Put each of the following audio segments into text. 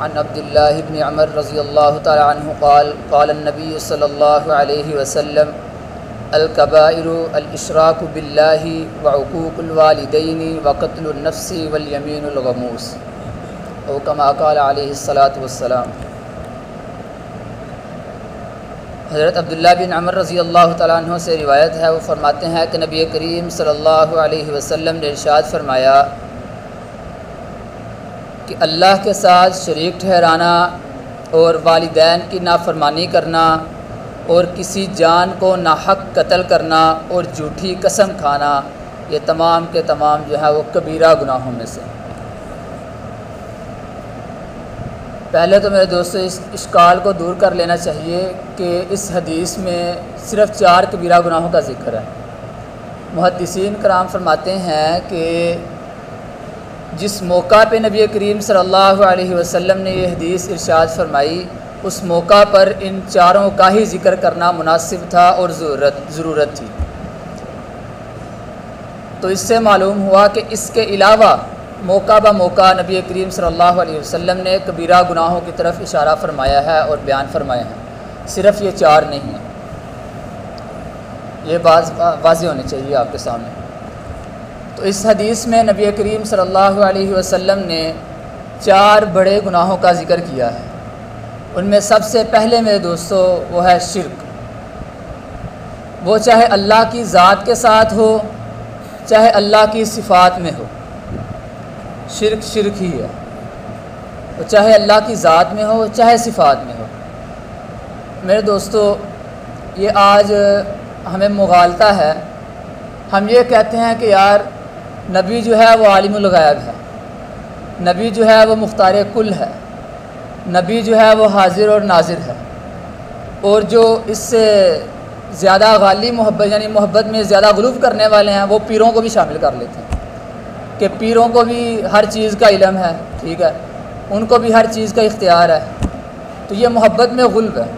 अन अब्दुल्लाह इब्न उमर रज़ियल्लाहु तआला अन्हु क़ाल क़ाल नबी सल्लल्लाहु अलैहि वसल्लम अल-कबाइरु अल-इशराकु बिल्लाहि व उक़ूक़ुल वालिदैनि व क़त्लुन नफ्सि वल यमीनुल गमूस औ कमा क़ाल अलैहिस्सलातु वस्सलाम। हज़रत अब्दुल्लाह बिन उमर रज़ियल्लाहु तआला अन्हु से रिवायत है, वो फरमाते हैं कि नबी करीम सल्लल्लाहु अलैहि वसल्लम ने इरशाद फरमाया कि अल्लाह के साथ शरीक ठहराना और वालिदैन की नाफरमानी करना और किसी जान को नाहक कत्ल करना और झूठी कसम खाना, ये तमाम के तमाम जो है वो कबीरा गुनाहों में से। पहले तो मेरे दोस्तों इस इश्काल को दूर कर लेना चाहिए कि इस हदीस में सिर्फ़ 4 कबीरा गुनाहों का ज़िक्र है। मुहद्दिसीन कराम फरमाते हैं कि जिस मौका पे नबी करीम सल्लल्लाहु अलैहि वसल्लम ने ये हदीस इरशाद फरमाई, उस मौका पर इन चारों का ही ज़िक्र करना मुनासिब था और ज़रूरत थी। तो इससे मालूम हुआ कि इसके अलावा मौका ब मौका नबी करीम सल्लल्लाहु अलैहि वसल्लम ने कबीरा गुनाहों की तरफ इशारा फरमाया है और बयान फरमाया है, सिर्फ़ ये 4 नहीं हैं। ये बात वाज़ेह होनी चाहिए आपके सामने। तो इस हदीस में नबी करीम सल्लल्लाहु अलैहि वसल्लम ने 4 बड़े गुनाहों का ज़िक्र किया है। उनमें सबसे पहले मेरे दोस्तों वो है शिर्क। वो चाहे अल्लाह की ज़ात के साथ हो, चाहे अल्लाह की सिफ़ात में हो, शिर्क शिर्क ही है। वो चाहे अल्लाह की ज़ात में हो, चाहे सिफ़ात में हो। मेरे दोस्तों, ये आज हमें मुगालता है। हम ये कहते हैं कि यार नबी जो है वो आलिमुल ग़ैब है, नबी जो है वो मुख्तार कुल है, नबी जो है वो हाजिर और नाजिर है। और जो इससे ज़्यादा गाली मोहब्बत यानी मोहब्बत में ज़्यादा गुलूफ़ करने वाले हैं, वो पीरों को भी शामिल कर लेते हैं कि पीरों को भी हर चीज़ का इल्म है, ठीक है, उनको भी हर चीज़ का इख्तियार है। तो ये मोहब्बत में गुल्ब है।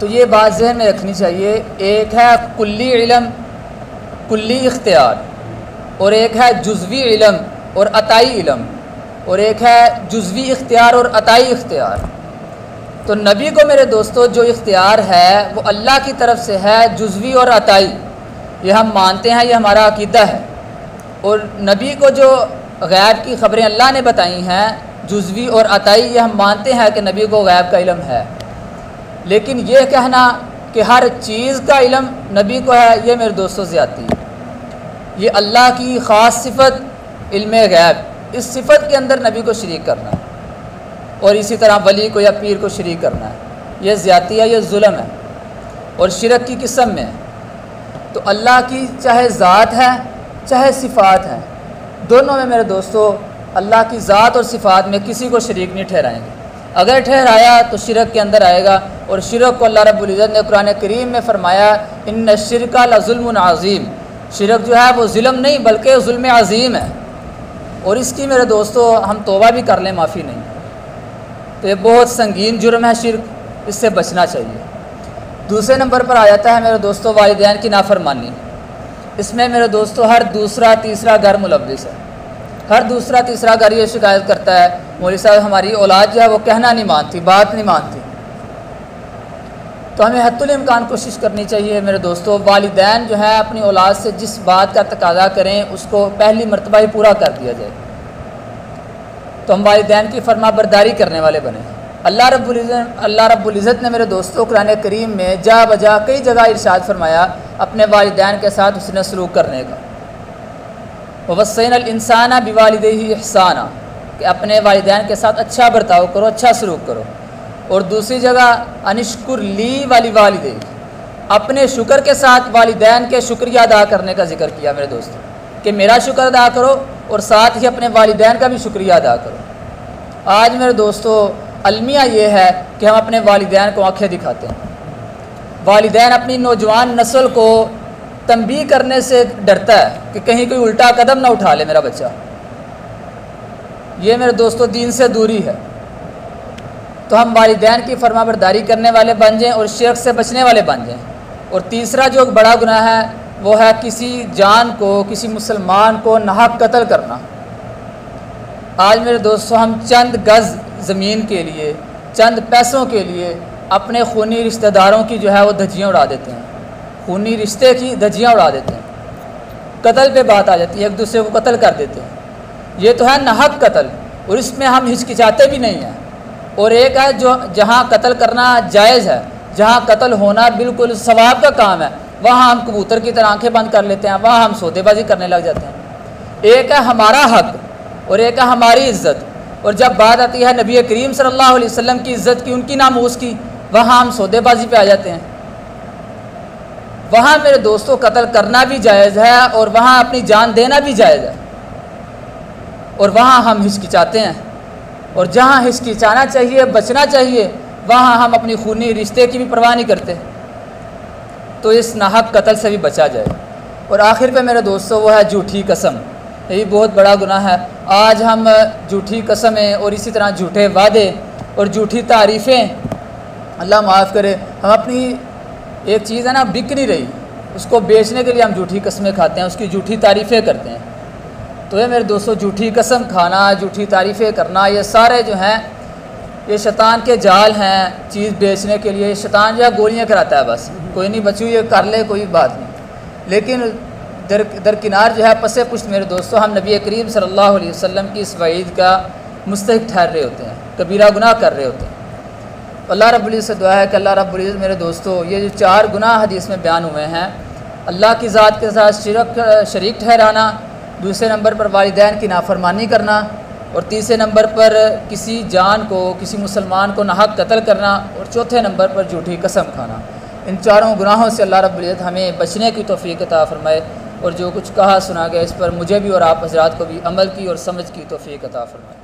तो ये बात ज़हन में रखनी चाहिए। एक है कुल्ली इल्म, कुल्ली इख्तियार, और एक है जुज़वी इल्म और अताई इल्म, और एक है जुज़वी इख्तियार और अताई इख्तियार। तो नबी को मेरे दोस्तों जो इख्तियार है वो अल्लाह की तरफ से है, जुज़वी और अताई, ये हम मानते हैं, ये हमारा अकीदा है। और नबी को जो गैब की ख़बरें अल्लाह ने बताई हैं, जुज़वी और अताई, ये हम मानते हैं कि नबी को गैब का इल्म है। लेकिन ये कहना कि हर चीज़ का इल्म नबी को है, ये मेरे दोस्तों ज़्यादती है। ये अल्लाह की ख़ास सिफ़त इल्म गैब, इस सिफ़त के अंदर नबी को शरीक करना है और इसी तरह वली को या पीर को शरीक करना है, यह ज़्यादती है, यह जुल्म है और शिरक की किस्म में है। तो अल्लाह की चाहे ज़ात है चाहे सिफ़ात है, दोनों में मेरे दोस्तों अल्लाह की ज़ात और सिफ़ात में किसी को शरीक नहीं ठहराएंगे। अगर ठहराया तो शिरक के अंदर आएगा। और शिरक को अल्लाह रब्बुल इज़्ज़त ने कुरान करीम में फ़रमाया, इन्न शिरका लज़ुल्मुन अज़ीम, शिरक जो है वो ज़ुल्म नहीं बल्कि ज़ुल्म अज़ीम है। और इसकी मेरे दोस्तों हम तौबा भी कर लें, माफ़ी नहीं। तो ये बहुत संगीन जुर्म है शिरक, इससे बचना चाहिए। दूसरे नंबर पर आ जाता है मेरे दोस्तों वालिदैन की नाफरमानी। इसमें मेरे दोस्तों हर दूसरा तीसरा घर मुलव्विस है। हर दूसरा तीसरा घर ये शिकायत करता है, मौलवी साहब हमारी औलाद जो है वो कहना नहीं मानती, बात नहीं मानती। तो हमें हद्दुल इम्कान कोशिश करनी चाहिए मेरे दोस्तों, वालिदैन जो है अपनी औलाद से जिस बात का तकाज़ा करें उसको पहली मरतबा ही पूरा कर दिया जाए। तो हम वालिदैन की फरमा बरदारी करने वाले बने। अल्लाह रब्बुल इज़्ज़त ने मेरे दोस्तों कुरान करीम में जा बजा कई जगह इरशाद फरमाया अपने वालिदैन के साथ उसने सलूक करने का। ववस्सैनल इंसाना बिवालिदैहि इहसाना, कि अपने वालिदैन के साथ अच्छा बर्ताव करो, अच्छा सलूक करो। और दूसरी जगह अनिश्कुर ली वाली वालिदैहि, अपने शुक्र के साथ वालिदैन के शुक्रिया अदा करने का जिक्र किया मेरे दोस्तों, कि मेरा शुक्र अदा करो और साथ ही अपने वालिदैन का भी शुक्रिया अदा करो। आज मेरे दोस्तों अलमिया ये है कि हम अपने वालिदैन को आंखें दिखाते हैं। वालिदैन अपनी नौजवान नस्ल को तंबीह करने से डरता है कि कहीं कोई उल्टा कदम ना उठा ले मेरा बच्चा। ये मेरे दोस्तों दीन से दूरी है। तो हम वालिदैन की फरमाबरदारी करने वाले बन जाएं और शिरक से बचने वाले बन जाएं। और तीसरा जो बड़ा गुनाह है वो है किसी जान को, किसी मुसलमान को नाहक कत्ल करना। आज मेरे दोस्तों हम चंद गज़ ज़मीन के लिए, चंद पैसों के लिए अपने खूनी रिश्तेदारों की जो है वो धज्जियाँ उड़ा देते हैं, खूनी रिश्ते की धज्जियाँ उड़ा देते हैं। कत्ल पे बात आ जाती है, एक दूसरे को कत्ल कर देते हैं। ये तो है नाहक कत्ल, और इसमें हम हिचकिचाते भी नहीं हैं। और एक है जो जहाँ कत्ल करना जायज़ है, जहाँ कत्ल होना बिल्कुल सवाब का काम है, वहाँ हम कबूतर की तरह आंखें बंद कर लेते हैं, वहाँ हम सौदेबाजी करने लग जाते हैं। एक है हमारा हक और एक है हमारी इज़्ज़त, और जब बात आती है नबी करीम सल्लल्लाहु अलैहि वसल्लम की इज़्ज़त की, उनकी नामूस की, वहाँ हम सौदेबाजी पे आ जाते हैं। वहाँ मेरे दोस्तों कत्ल करना भी जायज़ है और वहाँ अपनी जान देना भी जायज़ है, और वहाँ हम हिचकिचाते हैं। और जहाँ हिचकिचाना चाहिए, बचना चाहिए, वहाँ हम अपनी खूनी रिश्ते की भी परवाह नहीं करते। तो इस नाहक कत्ल से भी बचा जाए। और आखिर पे मेरे दोस्तों वो है झूठी कसम। यही बहुत बड़ा गुनाह है। आज हम झूठी कसमें और इसी तरह झूठे वादे और झूठी तारीफ़ें, अल्लाह माफ़ करे, हम अपनी एक चीज़ है ना बिक नहीं रही, उसको बेचने के लिए हम झूठी कस्में खाते हैं, उसकी झूठी तारीफ़ें करते हैं। तो ये मेरे दोस्तों झूठी कसम खाना, झूठी तारीफ़ें करना, ये सारे जो हैं ये शैतान के जाल हैं चीज़ बेचने के लिए। शैतान जो है गोलियाँ कराता है, बस कोई नहीं बची हुई है, कर ले, कोई बात नहीं। लेकिन दरकिनार जो है पसे पुष्ट मेरे दोस्तों हम नबी करीम सल्लल्लाहु अलैहि वसल्लम की इस वईद का मुस्तहिक ठहर रहे होते हैं, कबीरा गुनाह कर रहे होते हैं। अल्लाह रब्बुल इज़्ज़त से दुआ है कि अल्लाह रब्बुल इज़्ज़त मेरे दोस्तों ये जो 4 गुनाह हदीस में बयान हुए हैं, अल्लाह की ज़ात के साथ शरीक ठहराना, दूसरे नंबर पर वालिदैन की नाफरमानी करना, और तीसरे नंबर पर किसी जान को, किसी मुसलमान को नाहक कत्ल करना, और चौथे नंबर पर झूठी कसम खाना। इन 4 गुनाहों से अल्लाह रब्बुल इज़्ज़त हमें बचने की तौफ़ीक़ अता फ़रमाए, और जो कुछ कहा सुना गया इस पर मुझे भी और आप हज़रात को भी अमल की और समझ की तौफ़ीक़ अता फ़रमाए।